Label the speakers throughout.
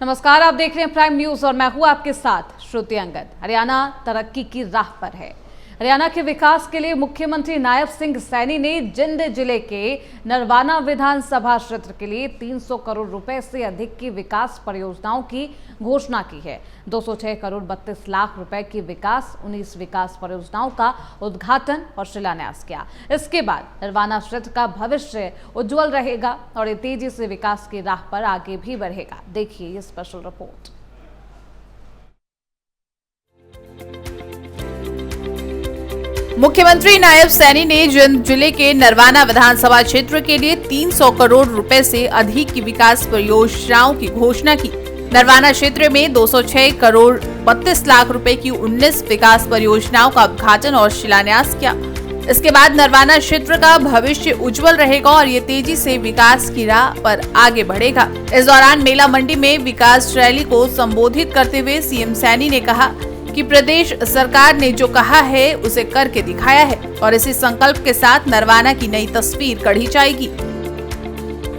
Speaker 1: नमस्कार, आप देख रहे हैं प्राइम न्यूज और मैं हूं आपके साथ श्रुति अंगद। हरियाणा तरक्की की राह पर है। हरियाणा के विकास के लिए मुख्यमंत्री नायब सिंह सैनी ने जिंद जिले के नरवाना विधानसभा क्षेत्र के लिए 300 करोड़ रुपए से अधिक की विकास परियोजनाओं की घोषणा की है। 206 करोड़ 32 लाख रुपए की 19 विकास परियोजनाओं का उद्घाटन और शिलान्यास किया। इसके बाद नरवाना क्षेत्र का भविष्य उज्जवल रहेगा और ये तेजी से विकास की राह पर आगे भी बढ़ेगा। देखिए ये स्पेशल रिपोर्ट।
Speaker 2: मुख्यमंत्री नायब सैनी ने जिंद जिले के नरवाना विधानसभा क्षेत्र के लिए 300 करोड़ रुपए से अधिक की विकास परियोजनाओं की घोषणा की। नरवाना क्षेत्र में 206 करोड़ 32 लाख रुपए की 19 विकास परियोजनाओं का उद्घाटन और शिलान्यास किया। इसके बाद नरवाना क्षेत्र का भविष्य उज्जवल रहेगा और ये तेजी से विकास की राह पर आगे बढ़ेगा। इस दौरान मेला मंडी में विकास रैली को संबोधित करते हुए सीएम सैनी ने कहा कि प्रदेश सरकार ने जो कहा है उसे करके दिखाया है और इसी संकल्प के साथ नरवाना की नई तस्वीर गढ़ी जाएगी।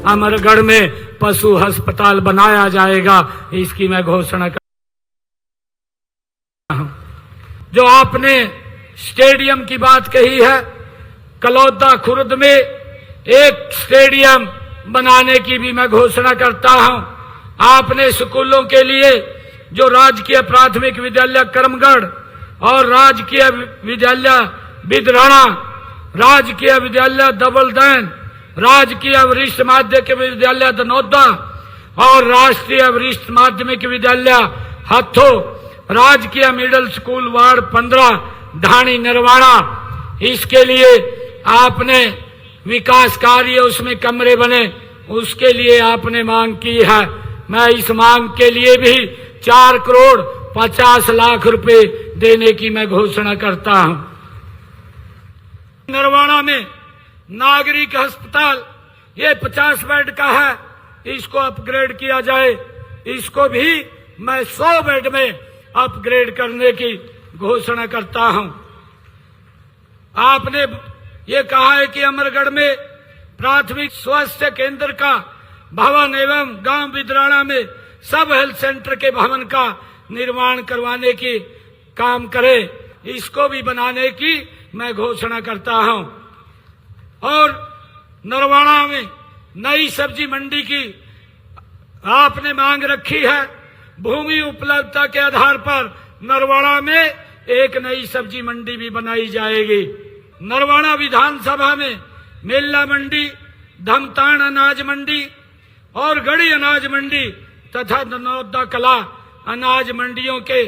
Speaker 3: अमरगढ़ में पशु अस्पताल बनाया जाएगा, इसकी मैं घोषणा कर रहा हूं। जो आपने स्टेडियम की बात कही है, कलौदा खुर्द में एक स्टेडियम बनाने की भी मैं घोषणा करता हूं। आपने स्कूलों के लिए जो राजकीय प्राथमिक विद्यालय करमगढ़ और राजकीय विद्यालय बिदराना, राजकीय विद्यालय दबलदैन, राजकीय वरिष्ठ माध्यमिक विद्यालय दनौदा और राष्ट्रीय वरिष्ठ माध्यमिक विद्यालय हथो, राजकीय मिडिल स्कूल वार्ड 15 ढाणी नरवाना, इसके लिए आपने विकास कार्य उसमें कमरे बने, उसके लिए आपने मांग की है। मैं इस मांग के लिए भी 4 करोड़ 50 लाख रुपए देने की मैं घोषणा करता हूं। नरवाना में नागरिक अस्पताल ये 50 बेड का है, इसको अपग्रेड किया जाए। इसको भी मैं 100 बेड में अपग्रेड करने की घोषणा करता हूं। आपने ये कहा है कि अमरगढ़ में प्राथमिक स्वास्थ्य केंद्र का भवन एवं गांव बिदराना में सब हेल्थ सेंटर के भवन का निर्माण करवाने की काम करे, इसको भी बनाने की मैं घोषणा करता हूं। और नरवाना में नई सब्जी मंडी की आपने मांग रखी है। भूमि उपलब्धता के आधार पर नरवाना में एक नई सब्जी मंडी भी बनाई जाएगी। नरवाना विधानसभा में मेला मंडी, धमतान अनाज मंडी और गढ़ी अनाज मंडी तथा दनौदा कला अनाज मंडियों के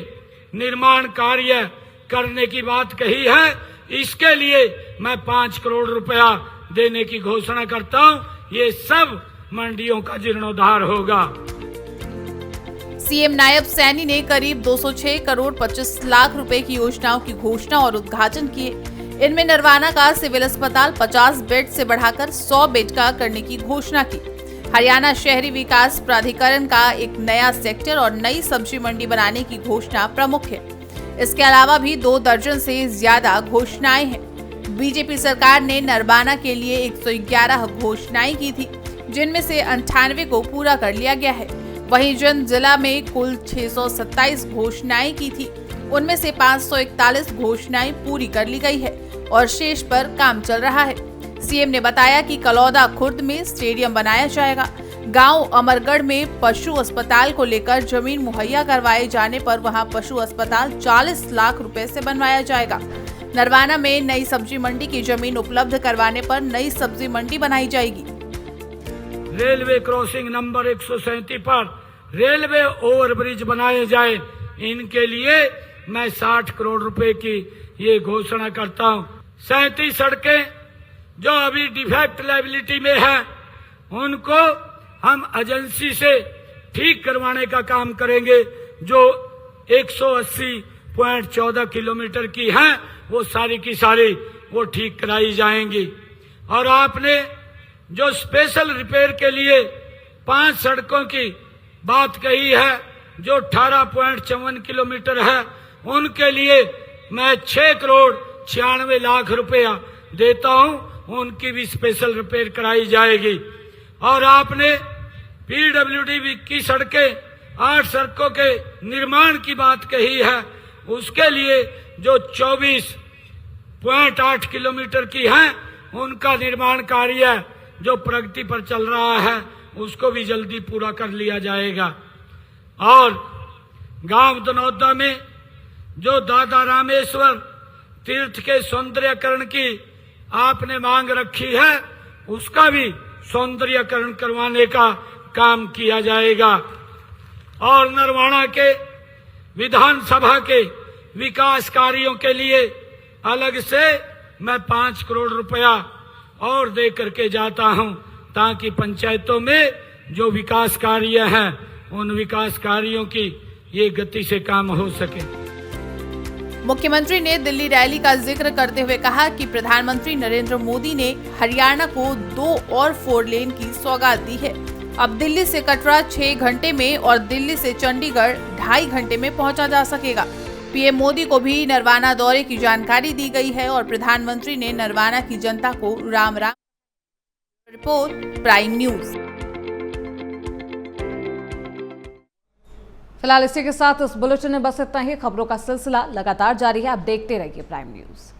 Speaker 3: निर्माण कार्य करने की बात कही है। इसके लिए मैं 5 करोड़ रुपया देने की घोषणा करता हूं। ये सब मंडियों का जीर्णोद्धार होगा।
Speaker 2: सीएम नायब सैनी ने करीब 206 करोड़ 25 लाख रुपए की योजनाओं की घोषणा और उद्घाटन किए। इनमें नरवाना का सिविल अस्पताल 50 बेड से बढ़ाकर 100 बेड का करने की घोषणा की। हरियाणा शहरी विकास प्राधिकरण का एक नया सेक्टर और नई सब्जी मंडी बनाने की घोषणा प्रमुख है। इसके अलावा भी 2 दर्जन से ज्यादा घोषणाएं हैं। बीजेपी सरकार ने नरवाना के लिए 111 घोषणाएं की थी, जिनमें से 98 को पूरा कर लिया गया है। वहीं जिंद जिला में कुल 627 घोषणाएं की थी, उनमें से 541 घोषणाएं पूरी कर ली गई है और शेष पर काम चल रहा है। सीएम ने बताया कि कलौदा खुर्द में स्टेडियम बनाया जाएगा। गांव अमरगढ़ में पशु अस्पताल को लेकर जमीन मुहैया करवाए जाने पर वहां पशु अस्पताल 40 लाख रुपए से बनवाया जाएगा। नरवाना में नई सब्जी मंडी की जमीन उपलब्ध करवाने पर नई सब्जी मंडी बनाई जाएगी।
Speaker 3: रेलवे क्रॉसिंग नंबर 137 पर रेलवे ओवरब्रिज बनाए जाए, इनके लिए मैं 60 करोड़ रुपए की ये घोषणा करता हूँ। 37 सड़कें जो अभी डिफेक्ट लायबिलिटी में है, उनको हम एजेंसी से ठीक करवाने का काम करेंगे। जो 180.14 किलोमीटर की हैं, वो सारी की सारी वो ठीक कराई जाएंगी। और आपने जो स्पेशल रिपेयर के लिए 5 सड़कों की बात कही है, जो 18.54 किलोमीटर है, उनके लिए मैं 6 करोड़ 96 लाख रुपया देता हूं। उनकी भी स्पेशल रिपेयर कराई जाएगी। और आपने पीडब्ल्यूडी की सड़कें 8 सड़कों के निर्माण की बात कही है, उसके लिए जो 24.8 किलोमीटर की है उनका निर्माण कार्य जो प्रगति पर चल रहा है उसको भी जल्दी पूरा कर लिया जाएगा। और गांव दनौदा में जो दादा रामेश्वर तीर्थ के सौंदर्यकरण की आपने मांग रखी है उसका भी सौंदर्यकरण करवाने का काम किया जाएगा। और नरवाना के विधानसभा के विकास कार्यों के लिए अलग से मैं 5 करोड़ रुपया और दे करके जाता हूं, ताकि पंचायतों में जो विकास कार्य हैं उन विकास कार्यों की ये गति से काम हो सके।
Speaker 2: मुख्यमंत्री ने दिल्ली रैली का जिक्र करते हुए कहा कि प्रधानमंत्री नरेंद्र मोदी ने हरियाणा को 2 और 4 लेन की सौगात दी है। अब दिल्ली से कटरा 6 घंटे में और दिल्ली से चंडीगढ़ 2.5 घंटे में पहुंचा जा सकेगा। पीएम मोदी को भी नरवाना दौरे की जानकारी दी गई है और प्रधानमंत्री ने नरवाना की जनता को Ram Ram. Report prime news.
Speaker 1: फिलहाल इसी के साथ इस बुलेटिन में बस इतना ही। खबरों का सिलसिला लगातार जारी है, आप देखते रहिए प्राइम न्यूज।